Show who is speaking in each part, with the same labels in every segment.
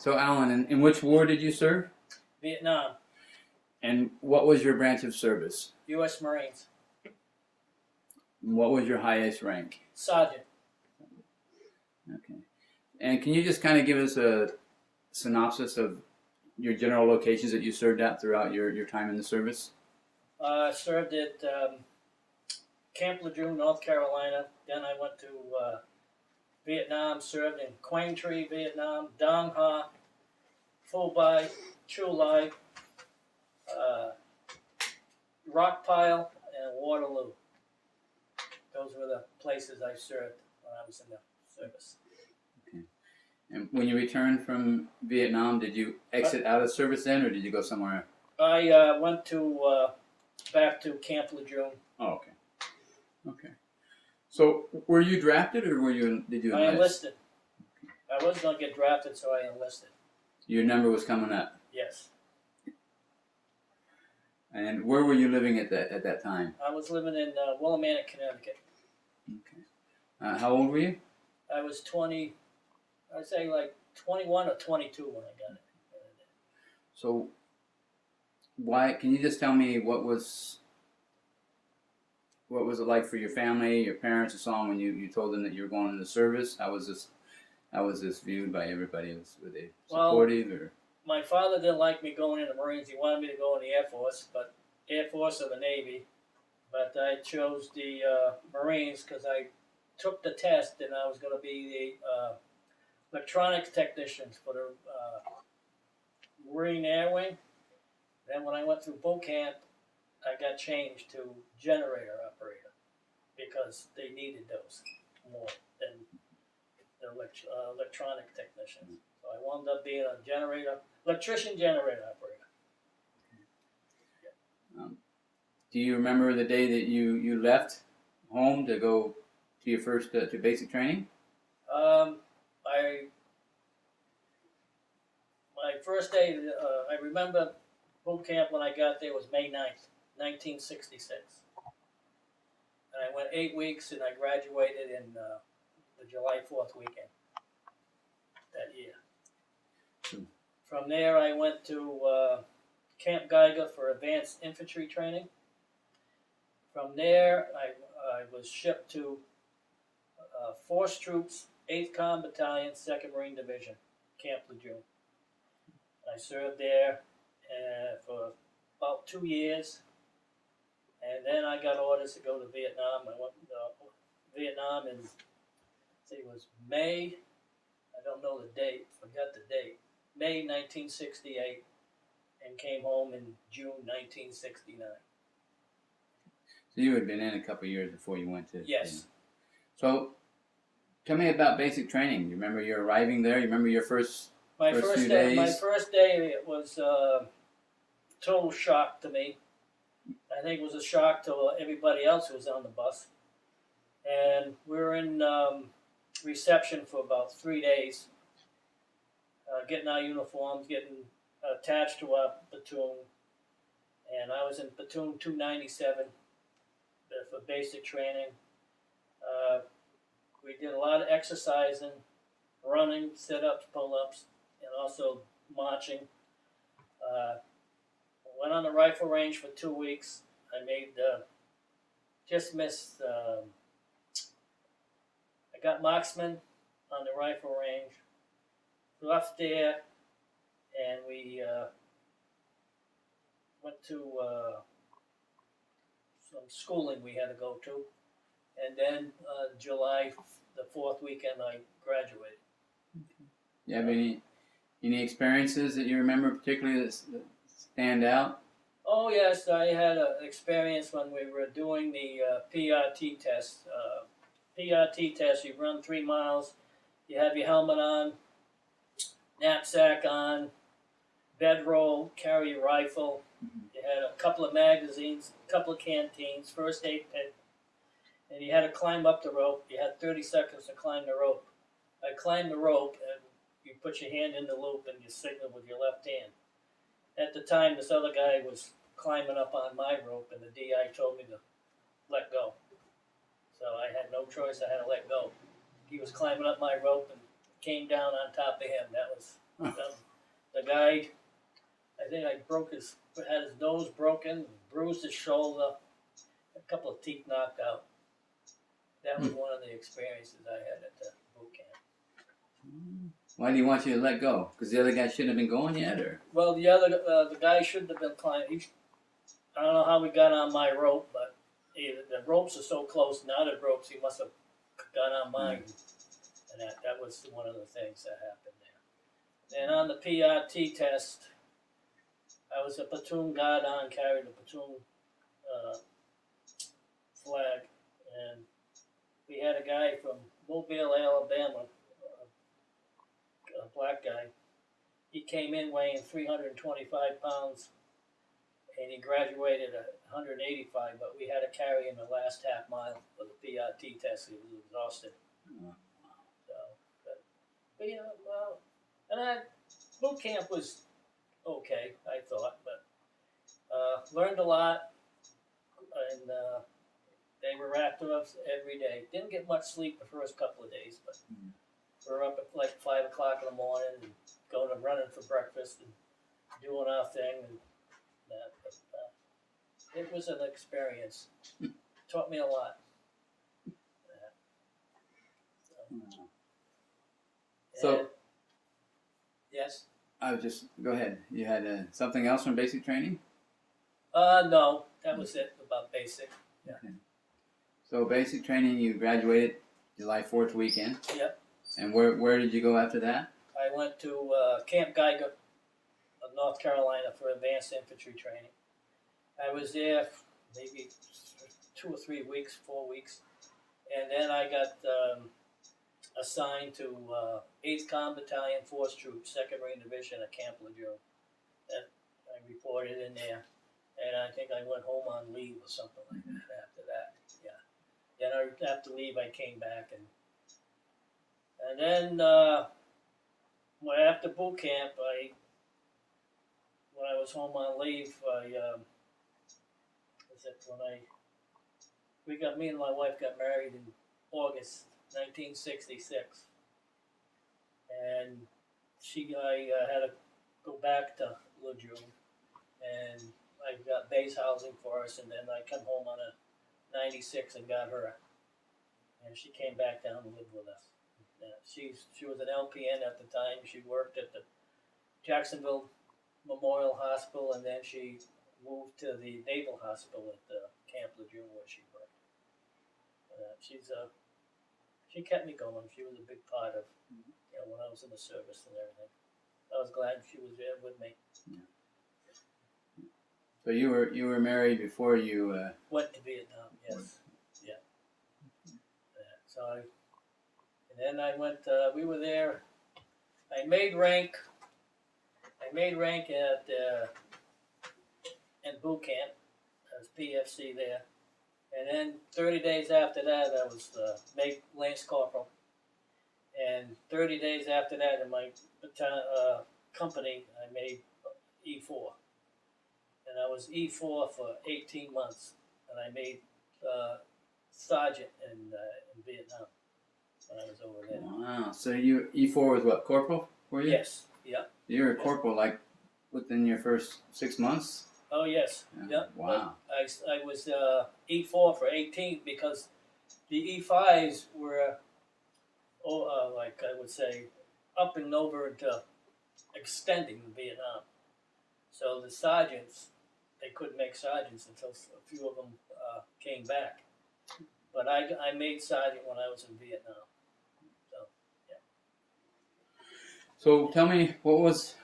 Speaker 1: So, Alan, in which war did you serve?
Speaker 2: Vietnam,
Speaker 1: And what was your branch of service?
Speaker 2: U.S. Marines,
Speaker 1: What was your highest rank?
Speaker 2: Sergeant.
Speaker 1: Okay. And can you just kind of give us a synopsis of your general locations that you served at throughout your time in the service?
Speaker 2: Served at Camp Lejeune, North Carolina. Then I went to Vietnam, served in Quang Tri, Vietnam, Dong Ha, Phu Bai, Chu Lai, Rock Pile, and Waterloo. Those were the places I served when I was in the service.
Speaker 1: Okay. And when you returned from Vietnam, did you exit out of service then, or did you go somewhere?
Speaker 2: I went to back to Camp Lejeune.
Speaker 1: Oh, okay. Okay. So, were you drafted, or did you enlist?
Speaker 2: I enlisted. I was going to get drafted, so I enlisted.
Speaker 1: Your number was coming up.
Speaker 2: Yes.
Speaker 1: And where were you living at that time?
Speaker 2: I was living in Willimantic, Connecticut.
Speaker 1: Okay. How old were you?
Speaker 2: I was 20, I'd say like 21 or 22 when I got it.
Speaker 1: So, why? Can you just tell me what was it like for your family, your parents, and so on when you told them that you were going into service? How was this viewed by everybody? Were they supportive or?
Speaker 2: My father didn't like me going in the Marines. He wanted me to go in the Air Force, but Air Force or the Navy. But I chose the Marines because I took the test and I was going to be the electronics technicians for the Marine Air Wing. Then when I went through boot camp, I got changed to generator operator because they needed those more than the electronic technicians. So I wound up being a electrician generator operator.
Speaker 1: Do you remember the day that you left home to go to your first to basic training?
Speaker 2: My first day, I remember boot camp when I got there was May 9th, 1966. And I went 8 weeks and I graduated in the July 4th weekend that year. From there I went to Camp Geiger for advanced infantry training. From there I was shipped to Force Troops, 8th Com Battalion, 2nd Marine Division, Camp Lejeune. I served there for about 2 years, and then I got orders to go to Vietnam. I went to Vietnam in, I think it was May, I don't know the date, forgot the date, May 1968, and came home in June 1969.
Speaker 1: So you had been in a couple of years before you went to.
Speaker 2: Yes.
Speaker 1: So, tell me about basic training. You remember you arriving there? You remember your first few days?
Speaker 2: My first day, it was total shock to me. I think it was a shock to everybody else who was on the bus. And we were in reception for about 3 days, getting our uniforms, getting attached to our platoon. And I was in platoon 297 for basic training. We did a lot of exercising, running, sit-ups, pull-ups, and also marching. Went on the rifle range for 2 weeks. I just missed, I got marksman on the rifle range, left there, and we went to some schooling we had to go to. And then July, the 4th weekend, I graduated.
Speaker 1: You have any experiences that you remember particularly that stand out?
Speaker 2: Oh yes, I had an experience when we were doing the PRT test. PRT test, you run 3 miles, you have your helmet on, knapsack on, bedroll, carry your rifle. You had a couple of magazines, a couple of canteens, first aid kit, and you had to climb up the rope. You had 30 seconds to climb the rope. I climbed the rope, and you put your hand in the loop and you signal with your left hand. At the time, this other guy was climbing up on my rope, and the DI told me to let go. So I had no choice. I had to let go. He was climbing up my rope and came down on top of him. That was The guy, I think I had his nose broken, bruised his shoulder, a couple of teeth knocked out. That was one of the experiences I had at the boot camp.
Speaker 1: Why do you want you to let go? Because the other guy shouldn't have been going yet, or?
Speaker 2: Well, the guy shouldn't have been climbing. I don't know how we got on my rope, but the ropes are so close, now the ropes, he must have got on mine. And that was one of the things that happened there. And on the PRT test, I was a platoon guard on, carried the platoon flag, and we had a guy from Mobile, Alabama, a black guy. He came in weighing 325 pounds, and he graduated at 185, but we had to carry him the last half mile for the PRT test. He was exhausted. So, but yeah, well, and boot camp was okay, I thought, but learned a lot, and they were after us every day. Didn't get much sleep the first couple of days, but we were up at like 5 o'clock in the morning and going and running for breakfast and doing our thing and that. But it was an experience. Taught me a lot.
Speaker 1: So,
Speaker 2: yes.
Speaker 1: I was just go ahead. You had something else from basic training?
Speaker 2: No, that was it about basic. Yeah.
Speaker 1: Okay. So basic training, you graduated July 4th weekend.
Speaker 2: Yep.
Speaker 1: And where did you go after that?
Speaker 2: I went to Camp Geiger, North Carolina, for advanced infantry training. I was there maybe 2 or 3 weeks, 4 weeks, and then I got assigned to 8th Com Battalion Force Troops, 2nd Marine Division at Camp Lejeune. That I reported in there, and I think I went home on leave or something like that after that. Yeah. Then after leave, I came back, and then after boot camp, when I was home on leave, me and my wife got married in August 1966, and I had to go back to Lejeune, and I got base housing for us, and then I come home on a 96 and got her, and she came back down and lived with us. She was an LPN at the time. She worked at the Jacksonville Memorial Hospital, and then she moved to the Naval Hospital at Camp Lejeune where she worked. She kept me going. She was a big part of when I was in the service and everything. I was glad she was there with me.
Speaker 1: Yeah. So you were married before you
Speaker 2: went to Vietnam. Yes. Yeah. And then I went. We were there. I made rank at in boot camp as PFC there, and then 30 days after that, I was made Lance Corporal, and 30 days after that, in my company, I made E4, and I was E4 for 18 months, and I made sergeant in Vietnam when I was over there.
Speaker 1: Wow. So you E4 was what, corporal for you?
Speaker 2: Yes. Yeah.
Speaker 1: You were a corporal like within your first 6 months?
Speaker 2: Oh yes. Yeah.
Speaker 1: Wow.
Speaker 2: But I was E4 for 18 because the E5s were, like I would say, up and over into extending in Vietnam. So the sergeants, they couldn't make sergeants until a few of them came back. But I made sergeant when I was in Vietnam.
Speaker 1: So tell me, what was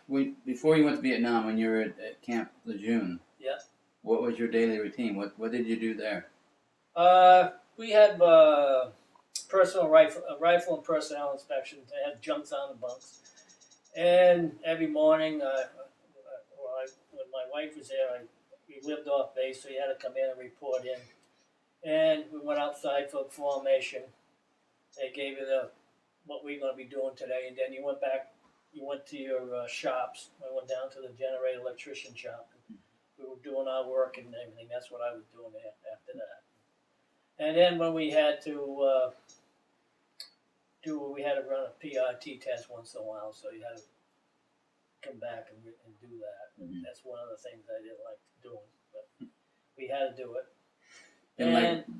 Speaker 1: before you went to Vietnam when you were at Camp Lejeune?
Speaker 2: Yeah.
Speaker 1: What was your daily routine? What did you do there?
Speaker 2: We had personal rifle and personnel inspections. They had junks on the bunks, and every morning, when my wife was there, we lived off base, so you had to come in and report in. And we went outside for formation. They gave you what we're going to be doing today, and then you went back. You went to your shops. I went down to the generator electrician shop. We were doing our work and everything. That's what I was doing after that. And then when we had to we had to run a PRT test once in a while. So you had to come back and do that. And
Speaker 1: Mhm.
Speaker 2: that's one of the things I didn't like doing, but we had to do it.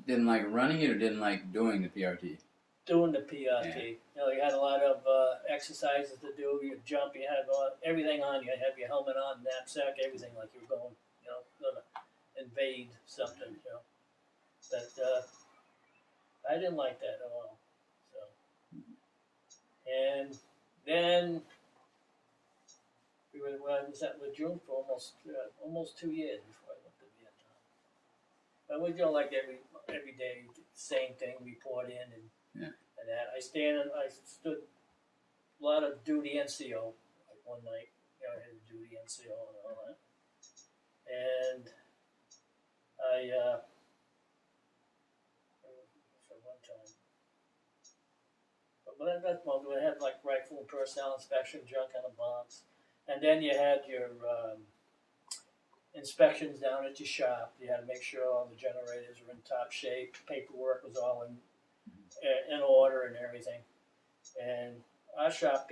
Speaker 1: Didn't like running it or didn't like doing the PRT?
Speaker 2: Doing the PRT.
Speaker 1: Yeah.
Speaker 2: You know, you had a lot of exercises to do. You jump, you had everything on. You had your helmet on, knapsack, everything like you were going, you know, gonna invade something. You know, but I didn't like that at all. So, and then I was at Lejeune for almost 2 years before I went to Vietnam. But we do like every day, same thing, report in
Speaker 1: Yeah.
Speaker 2: and that. I stood a lot of duty NCO. Like one night, you know, I had to duty NCO and all that. And I for one time, but that's one. We had like rifle and personnel inspection, junk on the box, and then you had your inspections down at your shop. You had to make sure all the generators were in top shape. Paperwork was all in order and everything. And our shop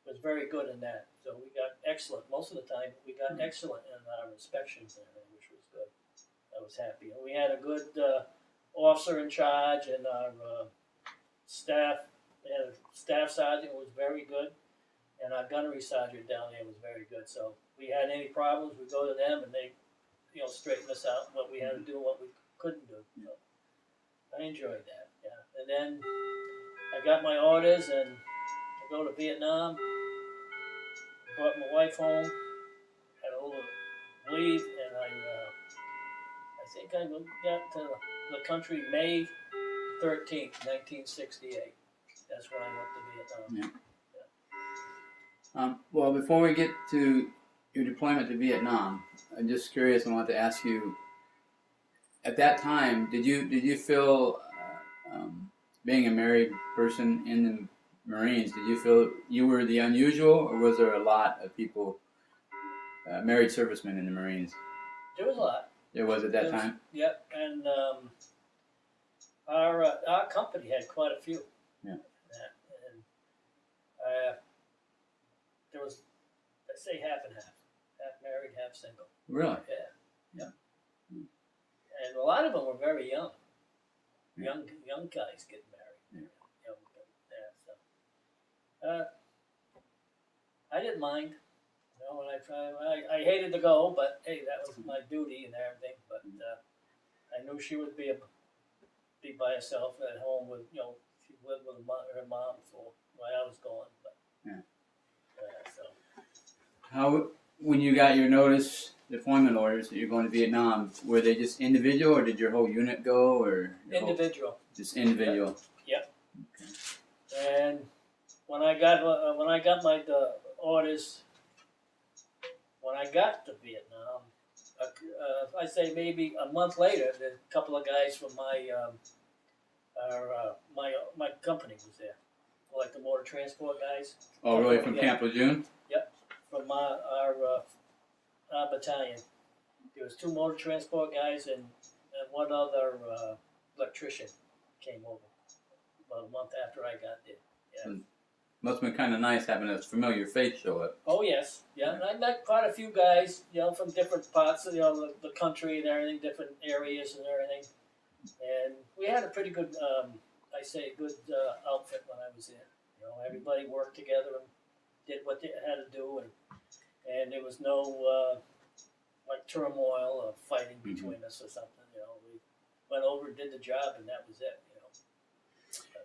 Speaker 2: was very good in that. So we got excellent most of the time. We got excellent in our inspections and everything, which was good. I was happy. And we had a good officer in charge, and our staff. We had a staff sergeant who was very good, and our gunnery sergeant down there was very good. So we had any problems, we go to them, and they, you know, straighten us out what we had to do, what we couldn't do. So I enjoyed that. Yeah, and then I got my orders, and I go to Vietnam. Brought my wife home. Had a little leave, and I think I got to the country May 13th, 1968. That's when I went to Vietnam.
Speaker 1: Yeah. Well, before we get to your deployment to Vietnam, I'm just curious. I want to ask you. At that time, did you feel being a married person in the Marines? Did you feel you were the unusual, or was there a lot of people, married servicemen in the Marines?
Speaker 2: There was a lot.
Speaker 1: There was at that time.
Speaker 2: Yep, and our company had quite a few.
Speaker 1: Yeah.
Speaker 2: And there was, let's say, half and half married, half single.
Speaker 1: Really?
Speaker 2: Yeah. And a lot of them were very young. Young guys getting married.
Speaker 1: Yeah.
Speaker 2: So I didn't mind. You know, when I hated to go, but hey, that was my duty and everything. But I knew she would be by herself at home with, you know, she lived with her mom for while I was gone. But so
Speaker 1: How, when you got your notice, deployment orders that you're going to Vietnam, were they just individual, or did your whole unit go, or
Speaker 2: individual?
Speaker 1: Just individual.
Speaker 2: Yep. Okay. And when I got my orders, when I got to Vietnam, I'd say maybe a month later, a couple of guys from my company was there, like the motor transport guys.
Speaker 1: Oh, really? From Camp Lejeune?
Speaker 2: Yep, from our battalion. There was 2 motor transport guys and one other electrician came over about a month after I got there. Yeah.
Speaker 1: Must have been kind of nice having a familiar face show up.
Speaker 2: Oh yes, yeah. And I met quite a few guys, you know, from different parts of the country and everything, different areas and everything. And we had a pretty good, good outfit when I was there. You know, everybody worked together and did what they had to do, and there was no like turmoil or fighting between us or something. You know, we went over and did the job, and that was it.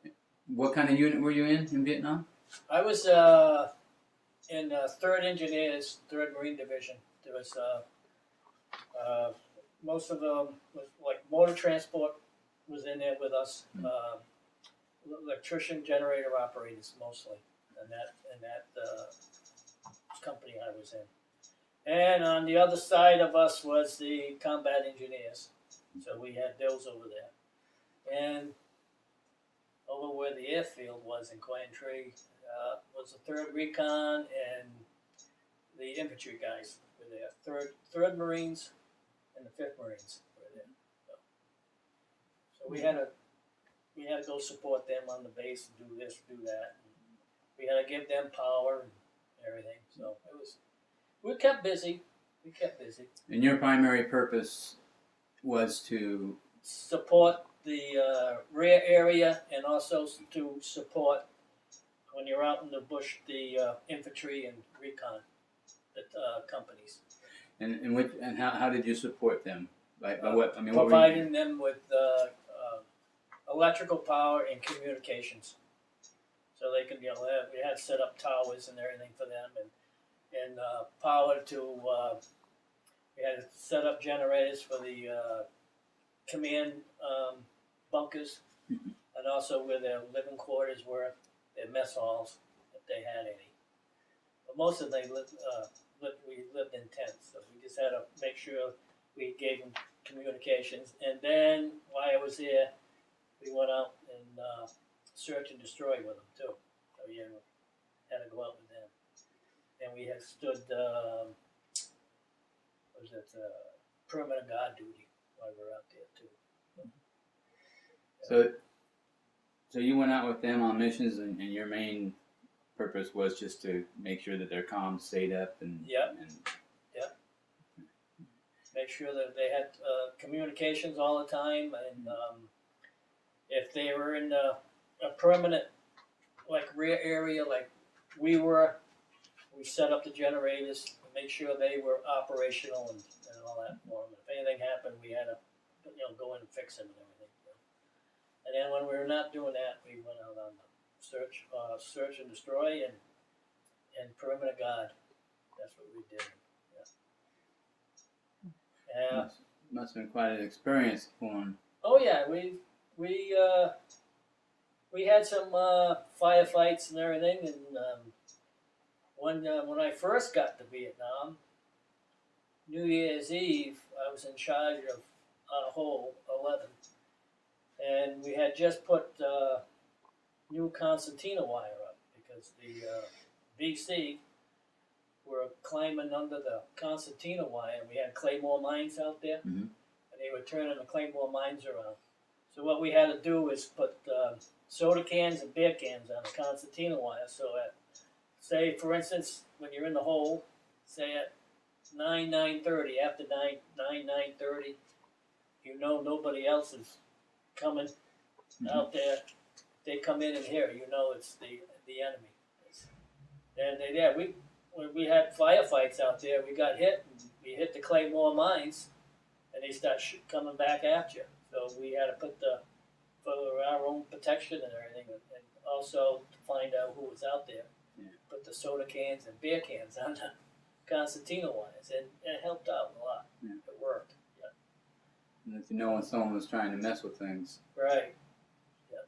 Speaker 2: You know.
Speaker 1: What kind of unit were you in Vietnam?
Speaker 2: I was in 3rd Engineers, 3rd Marine Division. There was most of them was like motor transport was in there with us. Electrician, generator operators mostly, in that company I was in. And on the other side of us was the combat engineers. So we had those over there. And over where the airfield was in Quantry was the 3rd Recon, and the infantry guys were there. 3rd Marines and the 5th Marines were there. So we had to go support them on the base and do this, do that. And we had to give them power everything. So we kept busy. We kept busy.
Speaker 1: And your primary purpose was to,
Speaker 2: Support the rear area, and also to support when you're out in the bush the infantry and recon companies.
Speaker 1: and how did you support them? By what? I mean, what were you?
Speaker 2: Providing them with electrical power and communications, so they can, we had set up towers and everything for them, and power to. We had set up generators for the command bunkers, and also where their living quarters were, their mess halls, if they had any. But most of them we lived in tents, so we just had to make sure we gave them communications. And then while I was there, we went out and search and destroy with them too. So yeah, had to go out with them. And we had stood, perimeter guard duty while we were out there too.
Speaker 1: So you went out with them on missions, and your main purpose was just to make sure that their comms stayed up and
Speaker 2: Yep.
Speaker 1: and
Speaker 2: Make sure that they had communications all the time, and if they were in a permanent, like, rear area, like we were, we set up the generators to make sure they were operational and all that for them. If anything happened, we had to, go in and fix them and everything. And then when we were not doing that, we went out on the search and destroy, and perimeter guard. That's what we did. Yeah.
Speaker 1: must have been quite an experience for them.
Speaker 2: Oh yeah, we had some firefights and everything, and when I first got to Vietnam, New Year's Eve, I was in charge of on a whole 11, and we had just put new concertina wire up because the VC were climbing under the concertina wire, and we had claymore mines out there, and they were turning the claymore mines around. So what we had to do is put soda cans and beer cans on the concertina wire, so at, say for instance, when you're in the hole, say at 9:30, after 9:30, nobody else is coming out there. They come in and here, it's the enemy. And when we had firefights out there, we got hit, and we hit the claymore mines, and they start coming back at you. So we had to put for our own protection and everything, and also to find out who was out there, put the soda cans and beer cans on the concertina wires, and it helped out a lot.
Speaker 1: Yeah.
Speaker 2: It worked. Yeah.
Speaker 1: And if you know when someone was trying to mess with things.
Speaker 2: Right. Yeah.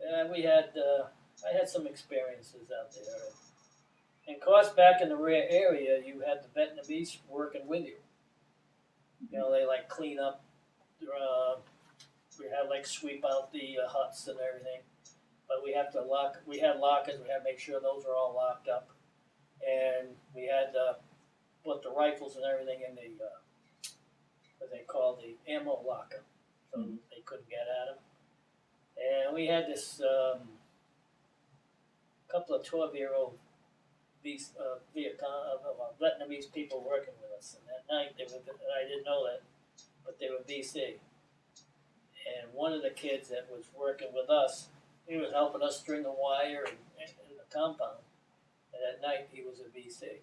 Speaker 2: And I had some experiences out there. And of course, back in the rear area, you had the Vietnamese working with you. They like clean up. We had like sweep out the huts and everything. But we have to lock. We had lockers. We had to make sure those were all locked up. And we had put the rifles and everything in the what they call the ammo locker, so they couldn't get at them. And we had this couple of 12-year-old Vietnamese people working with us. And that night, I didn't know that, but they were VC. And one of the kids that was working with us, he was helping us string the wire in the compound. And at night, he was a VC.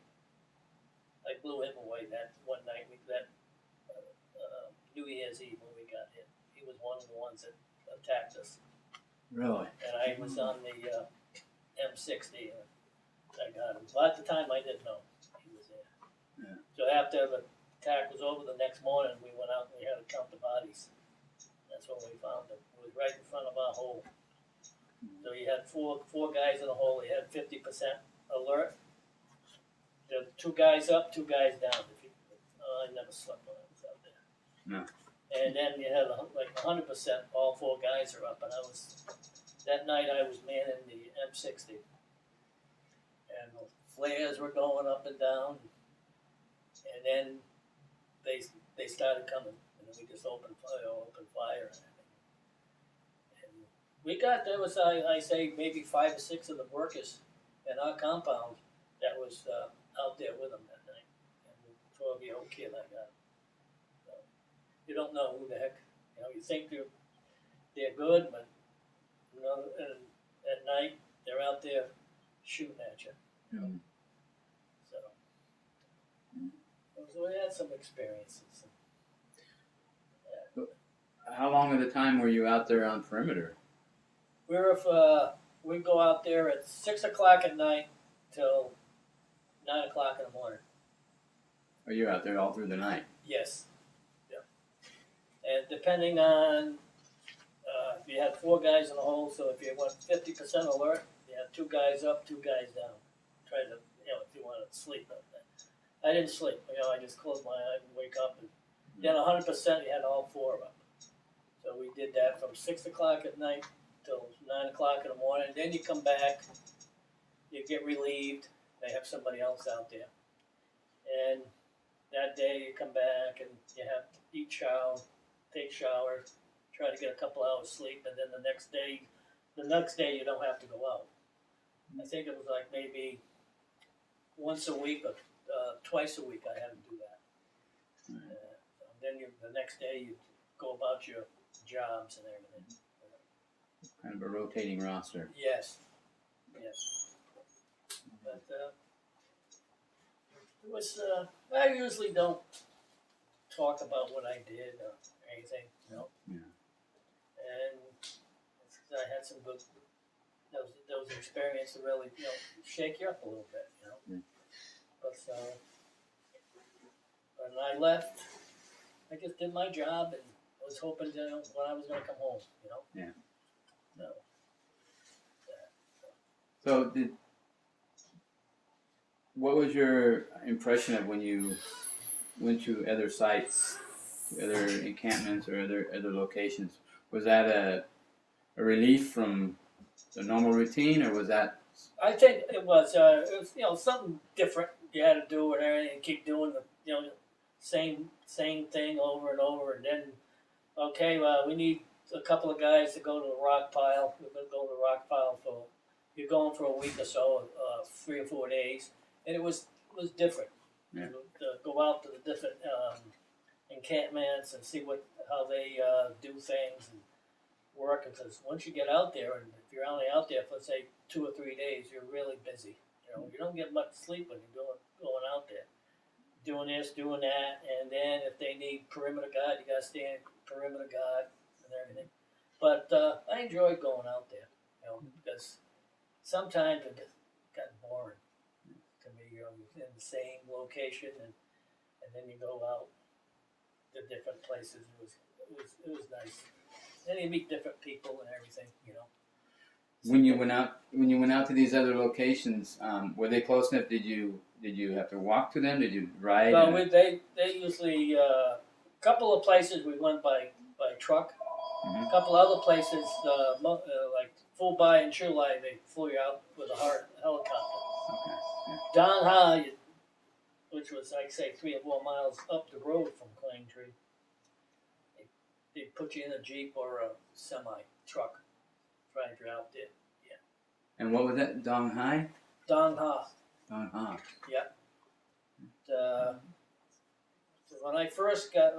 Speaker 2: I blew him away that one night. New Year's Eve when we got hit. He was one of the ones that attacked us.
Speaker 1: Really?
Speaker 2: And I was on the M60. I got him. Well, at the time, I didn't know he was there.
Speaker 1: Yeah.
Speaker 2: So after the attack was over, the next morning, we went out and we had to count the bodies. That's when we found him. It was right in front of our hole. So you had four guys in the hole. They had 50% alert. There were 2 guys up, 2 guys down. I never slept when I was out there.
Speaker 1: No.
Speaker 2: And then you had like 100%. All 4 guys are up, and that night I was manning the M60, and the flares were going up and down, and then they started coming, and then we just opened fire, and we got there was I say maybe 5 or 6 of the workers in our compound that was out there with him that night. And the 12-year-old kid I got. So you don't know who the heck, you think they're good, but and at night they're out there shooting at you.
Speaker 1: Mm.
Speaker 2: So we had some experiences.
Speaker 1: How long at a time were you out there on perimeter?
Speaker 2: We'd go out there at 6 o'clock at night till 9 o'clock in the morning.
Speaker 1: Are you out there all through the night?
Speaker 2: Yes. Yeah. And depending on, if you had 4 guys in the hole, so if you went 50% alert, you had 2 guys up, 2 guys down. Try to, if you wanted to sleep. I didn't sleep. I just closed my eyes and wake up. And then 100%, you had all 4 of them. So we did that from 6 o'clock at night till 9 o'clock in the morning. Then you come back, you get relieved. They have somebody else out there. And that day you come back and you have to eat, shower, take showers, try to get a couple hours sleep, and then the next day you don't have to go out. I think it was like maybe once a week or twice a week I had to do that. Then the next day you go about your jobs and everything.
Speaker 1: Kind of a rotating roster.
Speaker 2: Yes. But it was. I usually don't talk about what I did or anything,
Speaker 1: Yeah.
Speaker 2: And I had some good. Those experiences really, shake you up a little bit,
Speaker 1: Yeah.
Speaker 2: But when I left, I just did my job and was hoping when I was going to come home,
Speaker 1: Yeah.
Speaker 2: So.
Speaker 1: So what was your impression of when you went to other sites, other encampments, or other locations? Was that a relief from the normal routine, or was that?
Speaker 2: I think it was something different you had to do and everything, and keep doing the same thing over and over, and then okay, well, we need a couple of guys to go to the rock pile. We're going to go to the rock pile you're going for a week or so, 3 or 4 days, and it was different.
Speaker 1: Yeah.
Speaker 2: To go out to the different encampments and see how they do things and work. Because once you get out there, and if you're only out there for say 2 or 3 days, you're really busy. You don't get much sleep when you're going out there, doing this, doing that, and then if they need perimeter guard, you got to stand perimeter guard and everything. But I enjoyed going out there, because sometimes it got boring to me. You're in the same location, and then you go out to different places. It was nice, and you meet different people and everything.
Speaker 1: When you went out to these other locations, were they close enough? Did you have to walk to them? Did you ride?
Speaker 2: Well, they usually a couple of places we went by truck.
Speaker 1: Mm-hmm.
Speaker 2: A couple other places, like Fulby and Chulai, they flew you out with a helicopter.
Speaker 1: Okay. Yeah.
Speaker 2: Don Ha, which was like say 3 or 4 miles up the road from Claim Tree, they put you in a Jeep or a semi truck, drive you out there. Yeah.
Speaker 1: And what was that? Dong Hai?
Speaker 2: Don Ha.
Speaker 1: Dong Ha.
Speaker 2: Yeah. When I first got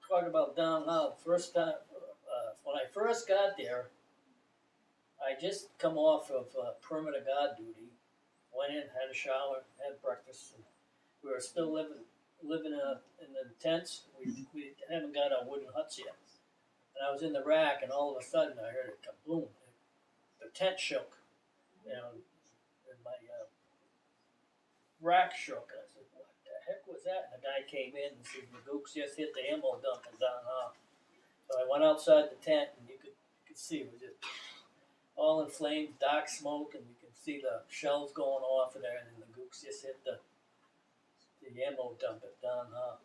Speaker 2: talk about Don Ha, first time when I first got there, I just come off of perimeter guard duty. Went in, had a shower, had breakfast. And we were still living in the tents. We haven't got our wooden huts yet. And I was in the rack, and all of a sudden I heard it kaboom. The tent shook, and my rack shook. And I said, "What the heck was that?" And the guy came in and said, "The gooks just hit the ammo dump and down off." So I went outside the tent, and you could see it was just all in flames, dark smoke, and you can see the shells going off of there, and then the gooks just hit the ammo dump at Don Ha.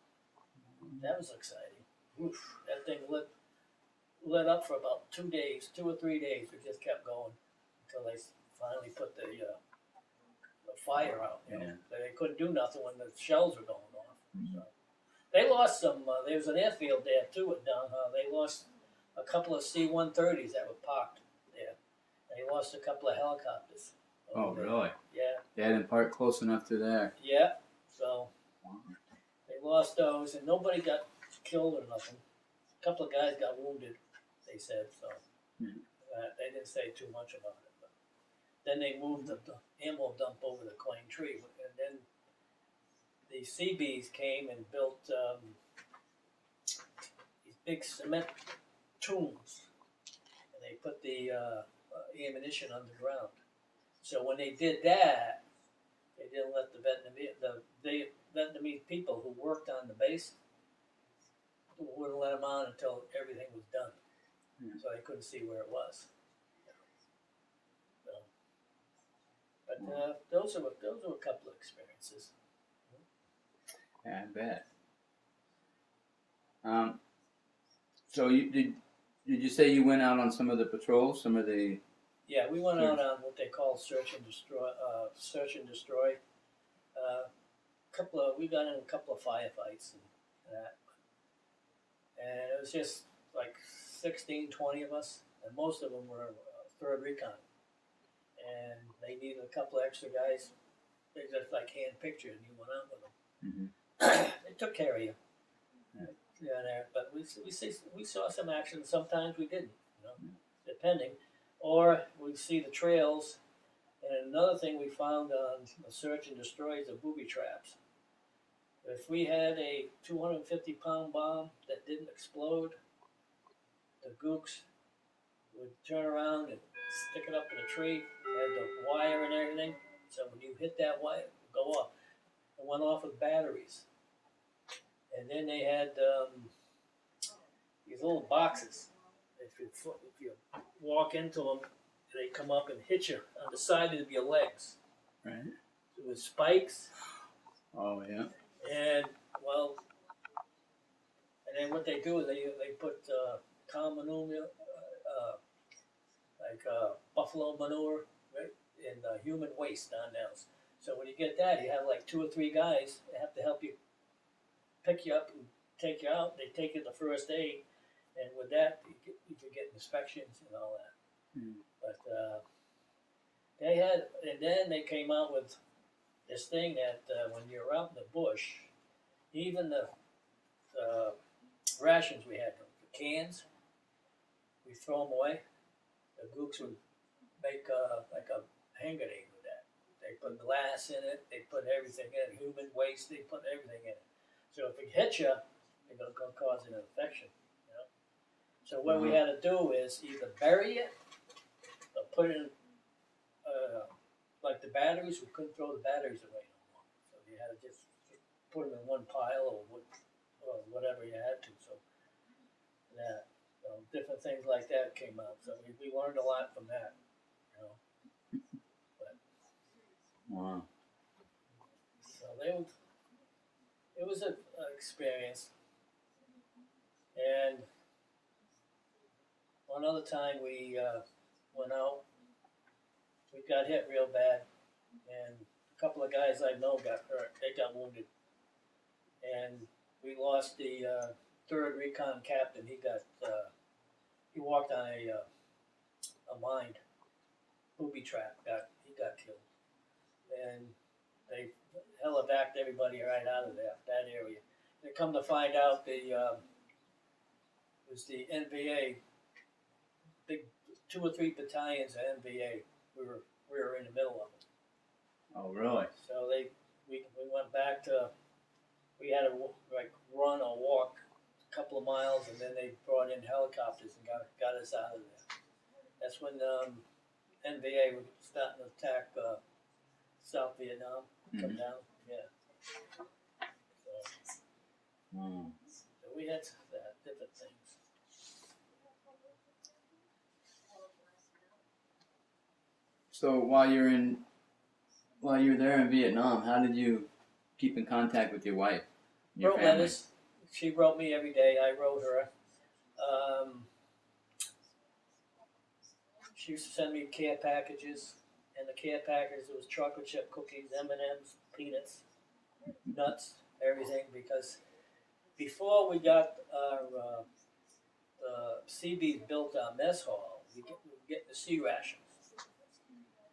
Speaker 2: That was exciting. Oof, that thing lit up for about 2 days, 2 or 3 days. It just kept going until they finally put the fire out.
Speaker 1: Yeah.
Speaker 2: They couldn't do nothing when the shells were going off. So they lost some. There was an airfield there too at Don Ha. They lost a couple of C-130s that were parked there. They lost a couple of helicopters
Speaker 1: Oh,
Speaker 2: over there.
Speaker 1: really?
Speaker 2: Yeah,
Speaker 1: They had in part close enough to there.
Speaker 2: yeah. So they lost those, and nobody got killed or nothing. A couple of guys got wounded, they said. So they didn't say too much about it. But then they moved the ammo dump over to Claim Tree, and then the Seabees came and built these big cement tombs, and they put the ammunition underground. So when they did that, they didn't let the Vietnamese people who worked on the base wouldn't let them on until everything was done. So they couldn't see where it was. So, but those are a couple of experiences.
Speaker 1: Yeah, I bet. So did you say you went out on some of the patrols, some of the?
Speaker 2: Yeah, we went out on what they call search and destroy. We got in a couple of firefights and that, and it was just like 16, 20 of us, and most of them were 3rd Recon, and they needed a couple of extra guys. They just like hand pictured, and you went out with them. They took care of you. Yeah, but we saw some action. Sometimes we didn't, depending, or we see the trails. And another thing we found on the search and destroy is the booby traps. If we had a 250-pound bomb that didn't explode, the gooks would turn around and stick it up in a tree. It had the wire and everything. So when you hit that wire, it would go off. It went off with batteries. And then they had these little boxes. If you walk into them, they come up and hit you on the side of your legs.
Speaker 1: Right.
Speaker 2: With spikes.
Speaker 1: Oh yeah.
Speaker 2: And well, and then what they do is they put cow manure, like buffalo manure, right, and human waste on those. So when you get that, you have like 2 or 3 guys that have to help you pick you up and take you out. They take you to first aid, and with that, you can get inspections and all that. But and then they came out with this thing that when you're out in the bush, even the rations we had, the cans, we throw them away. The gooks would make like a hand grenade with that. They put glass in it. They put everything in it. Human waste. They put everything in it. So if it hits you, it's going to cause an infection. So what we had to do is either bury it or put it in, like the batteries. We couldn't throw the batteries away no more. So you had to just put them in one pile or whatever you had to. So that different things like that came out. So we learned a lot from that. But,
Speaker 1: Wow.
Speaker 2: so it was an experience. And one other time we went out, we got hit real bad, and a couple of guys I know got hurt. They got wounded, and we lost the 3rd Recon captain. He walked on a mine, booby trap. He got killed, and they hell-evac'd everybody right out of that area. They come to find out it was the NVA, big 2 or 3 battalions of NVA. We were in the middle of it.
Speaker 1: Oh really?
Speaker 2: So we went back to, we had to like run or walk a couple of miles, and then they brought in helicopters and got us out of there. That's when NVA was starting to attack South Vietnam, come down, yeah. So we had different things.
Speaker 1: So while you were there in Vietnam, how did you keep in contact with your wife? Your
Speaker 2: Wrote
Speaker 1: family?
Speaker 2: letters. She wrote me every day. I wrote her. She used to send me care packages, and the care packages was chocolate chip cookies, M&Ms, peanuts, nuts, everything. Because before we got our CB built our mess hall, we get the C rations,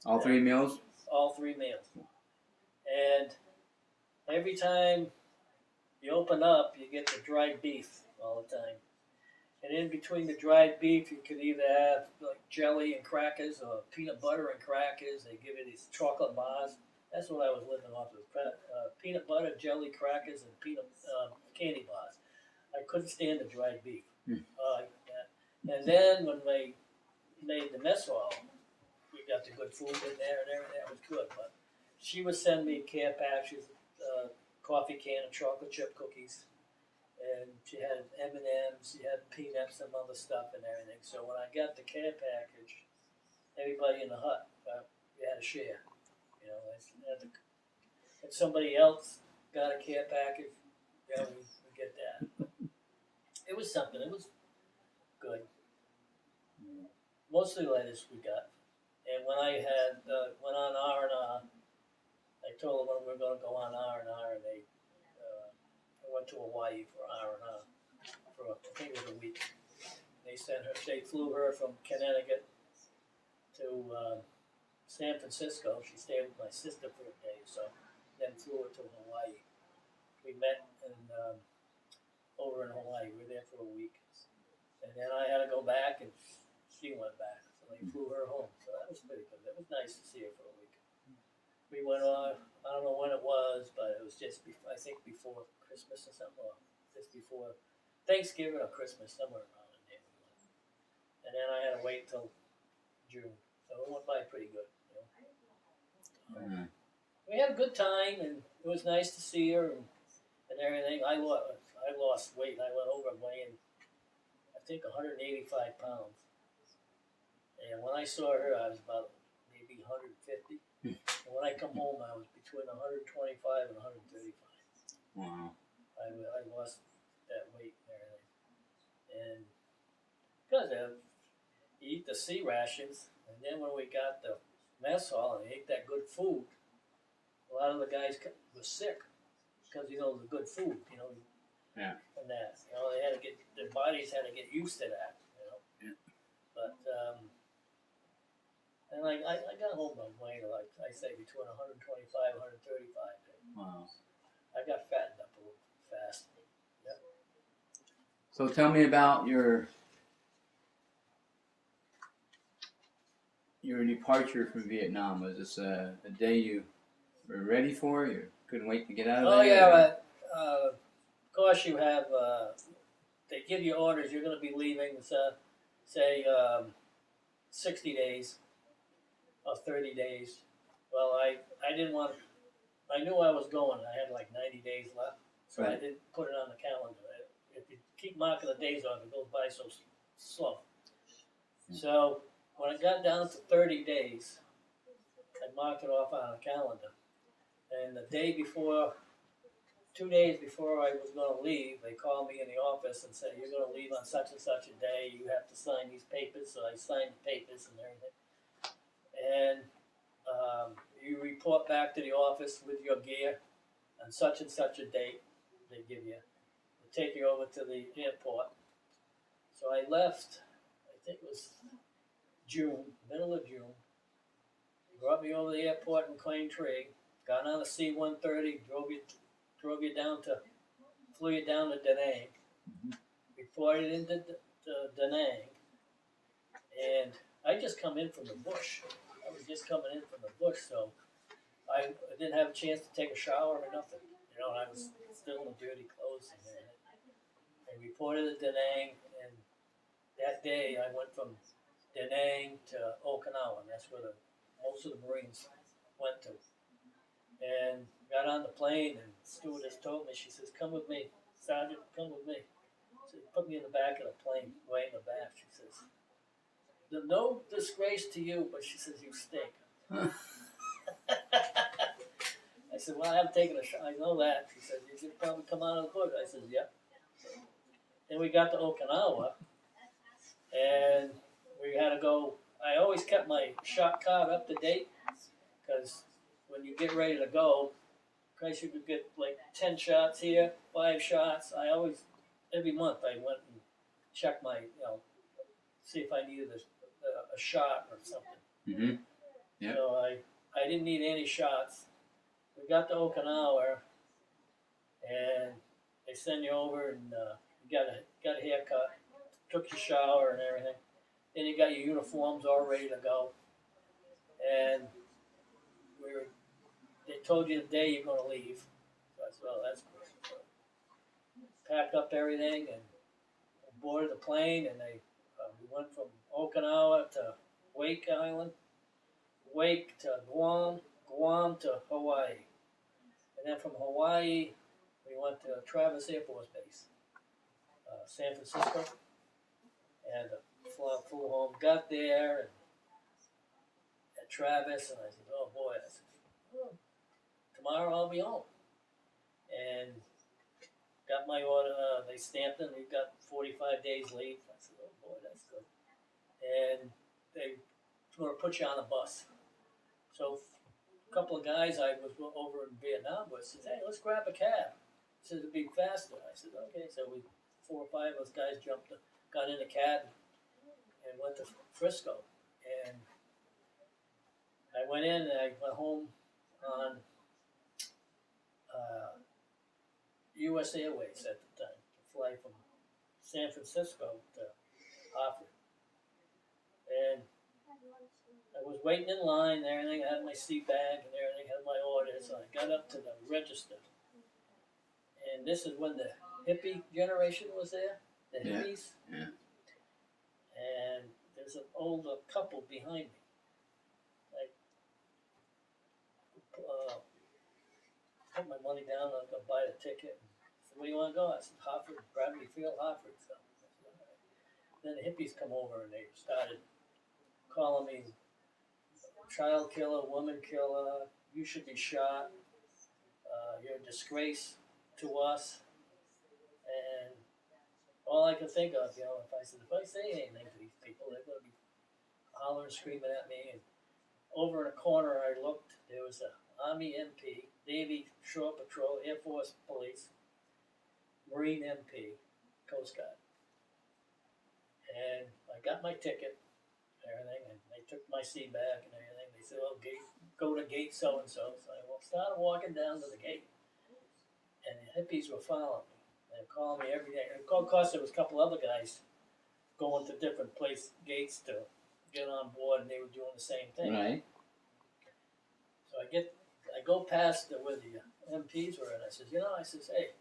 Speaker 1: All 3 meals?
Speaker 2: All 3 meals. And every time you open up, you get the dried beef all the time. And in between the dried beef, you could either have like jelly and crackers or peanut butter and crackers. They give you these chocolate bars. That's what I was living off of: peanut butter, jelly, crackers, and peanut candy bars. I couldn't stand the dried beef. Like that. And then when they made the mess hall, we got the good food in there and everything. That was good. But she would send me care packages, coffee can of chocolate chip cookies, and she had M&Ms, she had peanuts, some other stuff and everything. So when I got the care package, everybody in the hut, we had a share. You know, if somebody else got a care package, yeah, we get that. But it was something. It was good. Mostly lettuce we got. And when I had went on R&R, I told them when we were going to go on R&R, and I went to Hawaii for R&R for I think it was a week. They flew her from Connecticut to San Francisco. She stayed with my sister for a day, so then flew her to Hawaii. We met over in Hawaii. We were there for a week, and then I had to go back, and she went back. So they flew her home. So that was pretty good. It was nice to see her for a week. We went on. I don't know when it was, but it was just I think before Christmas or something, or just before Thanksgiving or Christmas, somewhere around in there. And then I had to wait till June, so it went by pretty good. You know? We had a good time, and it was nice to see her and everything. I lost weight. I went over weighing, I think, 185 pounds. And when I saw her, I was about maybe 150. And when I come home, I was between 125 and 135.
Speaker 1: Wow.
Speaker 2: I lost that weight and everything. And because you eat the sea rations, and then when we got the mess hall and ate that good food, a lot of the guys were sick because, you know, the good food, you know.
Speaker 1: Yeah.
Speaker 2: And that, you know, their bodies had to get used to that, you know.
Speaker 1: Yeah.
Speaker 2: But, and like, I got home on weight, like I say, between 125 and 135.
Speaker 1: Wow.
Speaker 2: I got fattened up a little fast. Yep.
Speaker 1: So tell me about your departure from Vietnam. Was this a day you were ready for? You couldn't wait to get out of there?
Speaker 2: Oh, yeah, of course you have, they give you orders, you're going to be leaving, say, 60 days or 30 days. Well, I didn't want, I knew I was going, I had like 90 days left, so I
Speaker 1: Right.
Speaker 2: didn't put it on the calendar. If you keep marking the days off, it goes by so slow. So when I got down to 30 days, I marked it off on a calendar. And the day before, 2 days before I was going to leave, they called me in the office and said, "You're going to leave on such and such a day. You have to sign these papers." So I signed the papers and everything. And you report back to the office with your gear on such and such a date. They give you, they take you over to the airport. So I left, I think it was June, middle of June. Brought me over to the airport in Tree. Got on the C-130, drove you down to, flew you down to Da Nang. Reported into Da Nang, and I just come in from the bush. I was just coming in from the bush, so I didn't have a chance to take a shower or nothing. You know, and I was still in dirty clothes and everything. I reported at Da Nang, and that day I went from Da Nang to Okinawa, and that's where most of the Marines went to. And got on the plane, and the stewardess told me, she says, "Come with me, Sergeant, come with me." So put me in the back of the plane, way in the back. She says, "No disgrace to you, but," she says, "you stink." I said, "Well, I haven't taken a shot. I know that." She said, "You should probably come out of the bush." I said, "Yep." Then we got to Okinawa, and we had to go. I always kept my shot card up to date, because when you get ready to go, in case you could get like 10 shots here, 5 shots, every month I went and checked my, see if I needed a shot or something.
Speaker 1: Mm-hmm. Yep.
Speaker 2: So I didn't need any shots. We got to Okinawa, and they send you over, and you got a haircut, took your shower and everything. Then you got your uniforms all ready to go, and we were, they told you the day you're going to leave. So I said, well, that's good. So packed up everything and boarded the plane, and we went from Okinawa to Wake Island, Wake to Guam, Guam to Hawaii, and then from Hawaii we went to Travis Air Force Base, San Francisco, and flew home. Got there and at Travis, and I said, "Oh boy!" I said, oh, "Tomorrow I'll be home." And got my order. They stamped it. We got 45 days leave. I said, "Oh boy, that's good." And they were going to put you on a bus. So a couple of guys I was over in Vietnam with said, "Hey, let's grab a cab." He said, "It'd be faster." I said, "Okay." So we 4 or 5 of us guys got in a cab, and went to Frisco. And I went in and I went home on U.S. Airways at the time to fly from San Francisco to Hartford. And I was waiting in line and everything. I had my seat bag and everything, had my orders. So I got up to the register. And this is when the hippie generation was there, the hippies.
Speaker 1: Yeah.
Speaker 2: And there's an older couple behind me. I put my money down, I was going to buy the ticket. I said, "Where do you want to go?" I said, "Hartford, Bradley Field, Hartford." So I said, "All right." Then the hippies come over and they started calling me child killer, woman killer, you should be shot, you're a disgrace to us. And all I could think of, if I say anything to these people, they're going to be hollering, screaming at me. And over in a corner, I looked, there was a Army MP, Navy Shore Patrol, Air Force Police, Marine MP, Coast Guard. And I got my ticket and everything, and they took my seat back and everything. They said, "Oh, go to gate so and so." So I started walking down to the gate, and the hippies were following me. They were calling me every day. And of course, there was a couple other guys going to different gates to get on board, and they were doing the same thing.
Speaker 1: Right.
Speaker 2: So I go past where the MPs were, and I says, "Hey,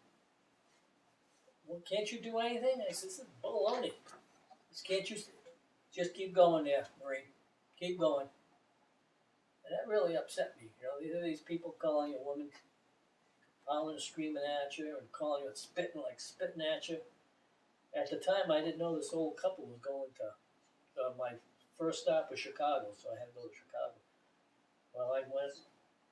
Speaker 2: well, can't you do anything?" I says, "This is baloney. Can't you just keep going there, Marine? Keep going." And that really upset me. These people calling you a woman, hollering, screaming at you, and calling you spitting at you. At the time, I didn't know this old couple was going to my first stop was Chicago, so I had to go to Chicago. Well, I went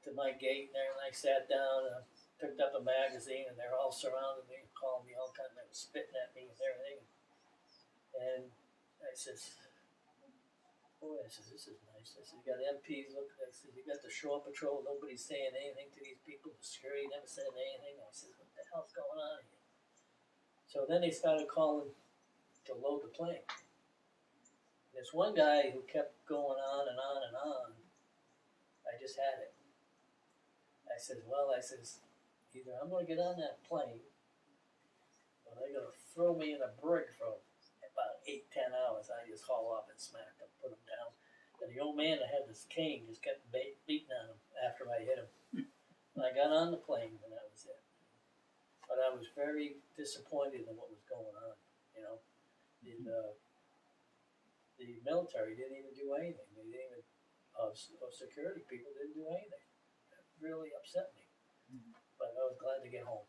Speaker 2: to my gate there, and I sat down and I picked up a magazine, and they're all surrounding me, calling me all kinds of, spitting at me and everything. And I says, "Boy," I says, "this is nice." I said, "You got MPs looking." I said, "You got the Shore Patrol. Nobody's saying anything to these people. The security never said anything." I said, "What the hell's going on here?" So then they started calling to load the plane. There's one guy who kept going on and on and on. I just had it. I said, "Well," I says, "either I'm going to get on that plane, or they're going to throw me in a brig for about 8-10 hours." I just haul up and smack them, put them down. And the old man that had this cane just kept beating on him after I hit him. And I got on the plane, and that was it. But I was very disappointed in what was going on. The military didn't even do anything. They didn't even, security people didn't do anything. That really upset me. But I was glad to get home.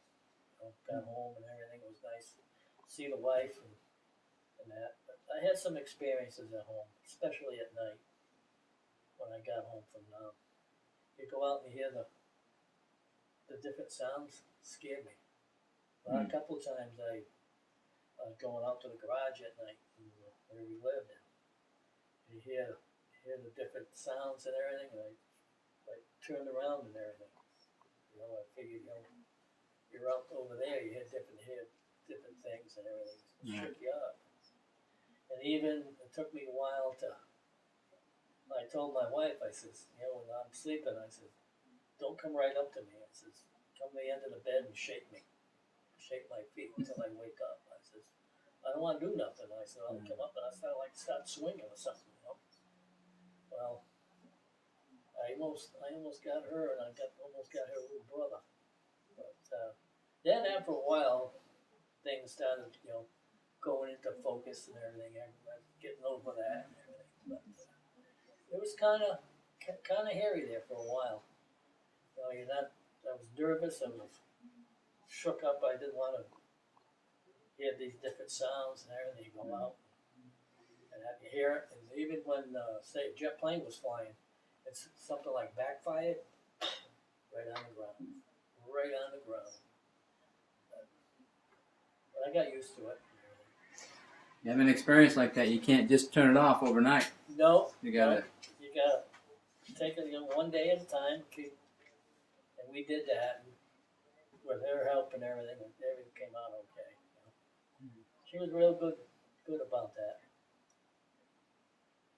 Speaker 2: Got home and everything was nice. See the wife and that. But I had some experiences at home, especially at night when I got home from Nam. You go out and you hear the different sounds, scared me. A couple of times I was going out to the garage at night where we lived. And you hear the different sounds and everything, and I turned around and everything. I figured, you're out over there, you hear different things and everything. Shook you up. And even it took me a while to I told my wife, I says, you know, when I'm sleeping, I says, don't come right up to me. I says, come to the end of the bed and shake me. Shake my feet until I wake up. I says, I don't want to do nothing. I said, I'll come up and I start swinging or something, you know. Well, I almost got her and almost got her little brother. But then after a while, things started, you know, going into focus and everything. I was getting over that and everything. But it was kind of hairy there for a while. You know, you're not. I was nervous. I was shook up. I didn't want to hear these different sounds and everything go out and have you hear it. And even when, say, a jet plane was flying, it's something like backfired, right on the ground, right on the ground. But I got used to it.
Speaker 1: You have an experience like that, you can't just turn it off overnight.
Speaker 2: No,
Speaker 1: You gotta.
Speaker 2: you gotta take it, you know, one day at a time. And we did that and with her help and everything came out okay. You know. She was real good about that.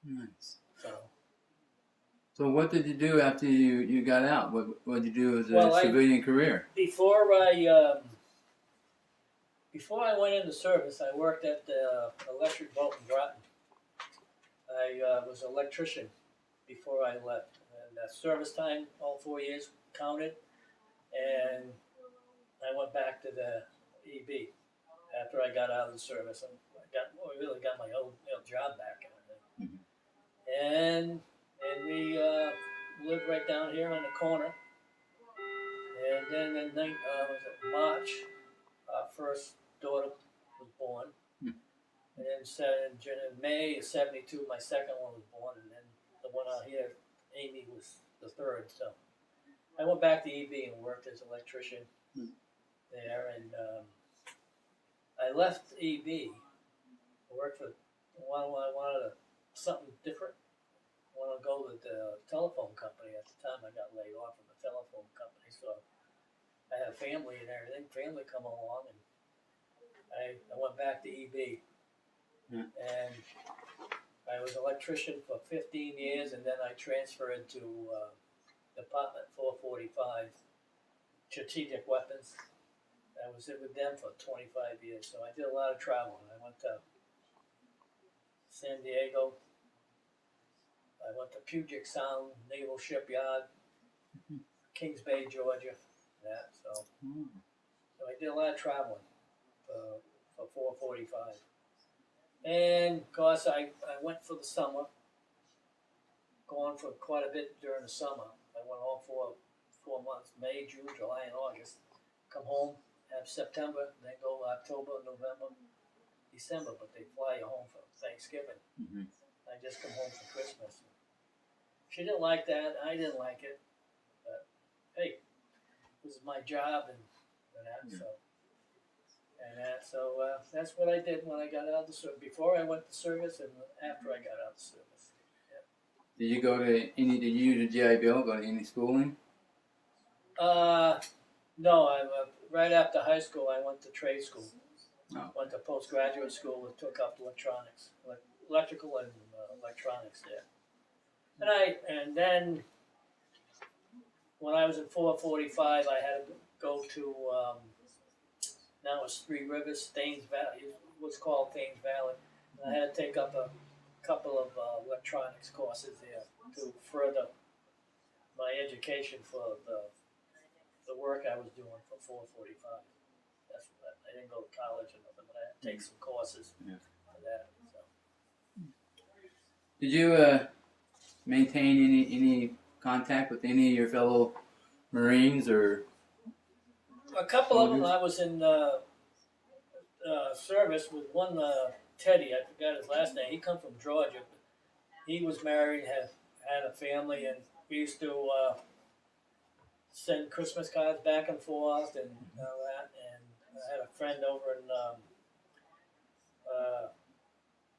Speaker 1: Nice.
Speaker 2: So.
Speaker 1: So what did you do after you got out? What did you do as a
Speaker 2: Well,
Speaker 1: civilian career?
Speaker 2: Before I went into service, I worked at the electric boat in Groton. I was an electrician before I left. And service time, all 4 years counted. And I went back to the EB after I got out of the service. And I really got my old job back and everything. And we lived right down here on the corner. And then in was it March, our first daughter was born. And then in May of '72, my second one was born, and then the one out here, Amy, was the third. So I went back to EB and worked as an electrician there, and I left EB. I worked for I wanted something different. I wanted to go with the telephone company. At the time, I got laid off from the telephone company, so I had a family and everything. Family come along, and I went back to EB. And I was an electrician for 15 years, and then I transferred to Department 445, Strategic Weapons. I was with them for 25 years, so I did a lot of traveling. I went to San Diego. I went to Puget Sound Naval Shipyard, Kings Bay, Georgia. So I did a lot of traveling for 445. And of course, I went for the summer, going for quite a bit during the summer. I went all 4 months, May, June, July, and August. Come home, have September, then go October, November, December, but they fly you home for Thanksgiving. I just come home for Christmas. She didn't like that, I didn't like it, but hey, this is my job, and so that's what I did when I got out of the service. Before I went to service and after I got out of service.
Speaker 1: Did you go to any? Did you use a GI Bill? Go to any schooling?
Speaker 2: No. Right after high school, I went to trade school.
Speaker 1: Oh.
Speaker 2: Went to postgraduate school and took up electronics, electrical and electronics there. And then when I was in 445, I had to go to now it's Three Rivers, Thames Valley. What's called Thames Valley. And I had to take up a couple of electronics courses there to further my education for the work I was doing for 445. That's what I didn't go to college or nothing, but I had to take some courses for that. So.
Speaker 1: Did you maintain any contact with any of your fellow Marines or?
Speaker 2: A couple of them I was in service with one Teddy. I forgot his last name. He come from Georgia. He was married, had a family, and we used to send Christmas cards back and forth and all that. And I had a friend over in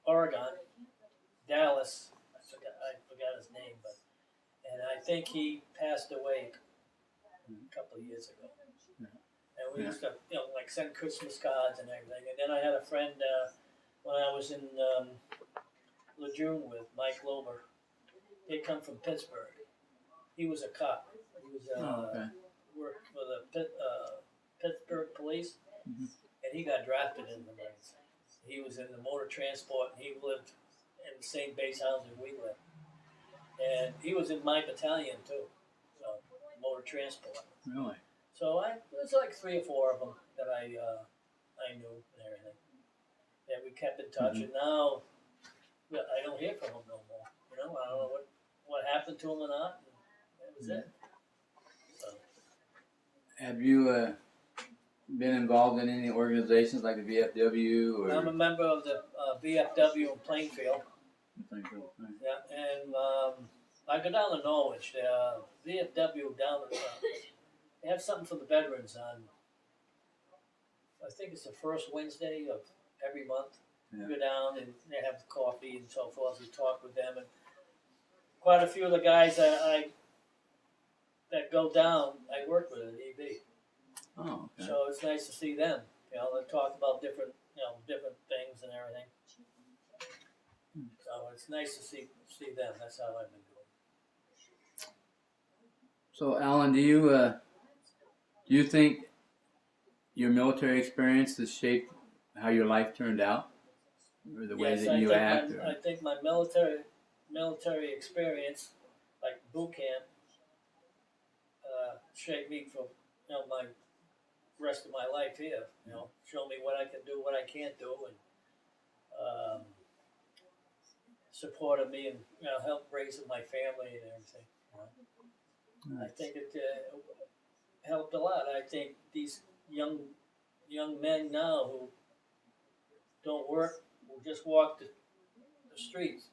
Speaker 2: Oregon, Dallas. I forgot his name, and I think he passed away a couple of years ago. And we used to, like send Christmas cards and everything. And then I had a friend when I was in Lejeune with Mike Lober. They come from Pittsburgh. He was a cop. He was
Speaker 1: Okay.
Speaker 2: worked for the Pittsburgh police,
Speaker 1: Mhm.
Speaker 2: and he got drafted in the Marines. He was in the motor transport, and he lived in the same base house that we lived. And he was in my battalion too, so motor transport.
Speaker 1: Really?
Speaker 2: So there was like 3 or 4 of them that I knew and everything. That we kept in touch, and now I don't hear from him no more. You know, I don't know what happened to him or not. And that was it. So
Speaker 1: Have you been involved in any organizations like the VFW or?
Speaker 2: I'm a member of the VFW in Plainfield.
Speaker 1: Right.
Speaker 2: Yeah, and I go down to Norwich. VFW down at they have something for the veterans on. I think it's the first Wednesday of every month.
Speaker 1: Yeah.
Speaker 2: You go down and they have the coffee and so forth. We talk with them, and quite a few of the guys that go down, I work with at EB.
Speaker 1: Oh, okay.
Speaker 2: So it's nice to see them. You know, they talk about different things and everything. So it's nice to see them. That's how I've been doing.
Speaker 1: So, Alan, do you think your military experience has shaped how your life turned out, or the way that you act?
Speaker 2: I think my military experience, like boot camp, shaped me for my rest of my life here. You know, show me what I can do, what I can't do, and supported me and helped raising my family and everything. You know?
Speaker 1: Nice.
Speaker 2: I think it helped a lot. I think these young men now who don't work, who just walk the streets,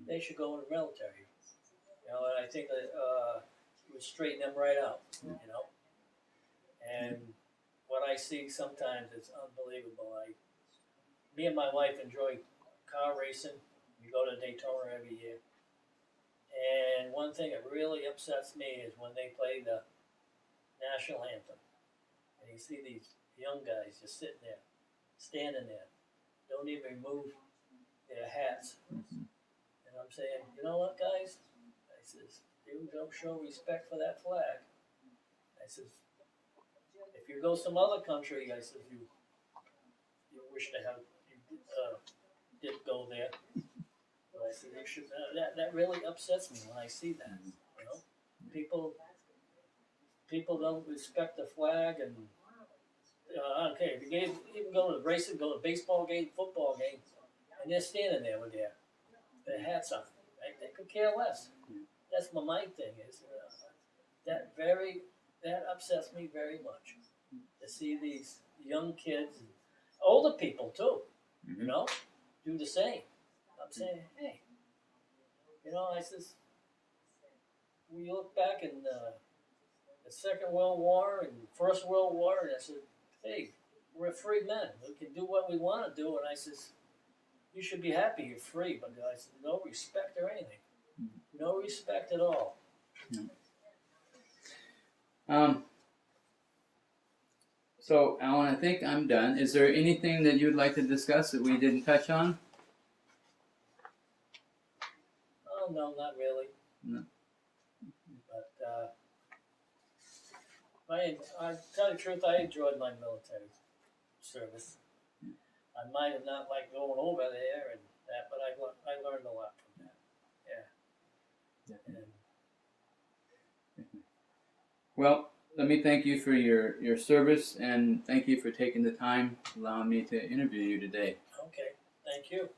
Speaker 2: they should go in the military. You know, and I think that it would straighten them right out. You know, and what I see sometimes is unbelievable. Me and my wife enjoy car racing. We go to Daytona every year. And one thing that really upsets me is when they play the national anthem. And you see these young guys just sitting there, standing there, don't even move their hats. And I'm saying, you know what, guys? I says, you don't show respect for that flag. I says, if you go some other country, I says, you wish to have, you did go there. But I said, you should, that really upsets me when I see that. You know, people don't respect the flag, and okay, if you even go to racing, go to baseball game, football game, and they're standing there with their hats on. Right? They could care less. That's my thing is that upsets me very much to see these young kids, and older people too, you know, do the same. I'm saying, hey, you know, I says, we look back in the Second World War and First World War, and I said, hey, we're free men. We can do what we want to do. And I says, you should be happy you're free, but I said, no respect or anything. No respect at all.
Speaker 1: So, Alan, I think I'm done. Is there anything that you'd like to discuss that we didn't touch on?
Speaker 2: Oh, no, not really.
Speaker 1: No.
Speaker 2: But I tell you the truth, I enjoyed my military service. I might have not liked going over there and that, but I learned a lot from that. Yeah. And
Speaker 1: Well, let me thank you for your service, and thank you for taking the time allowing me to interview you today.
Speaker 2: okay, thank you.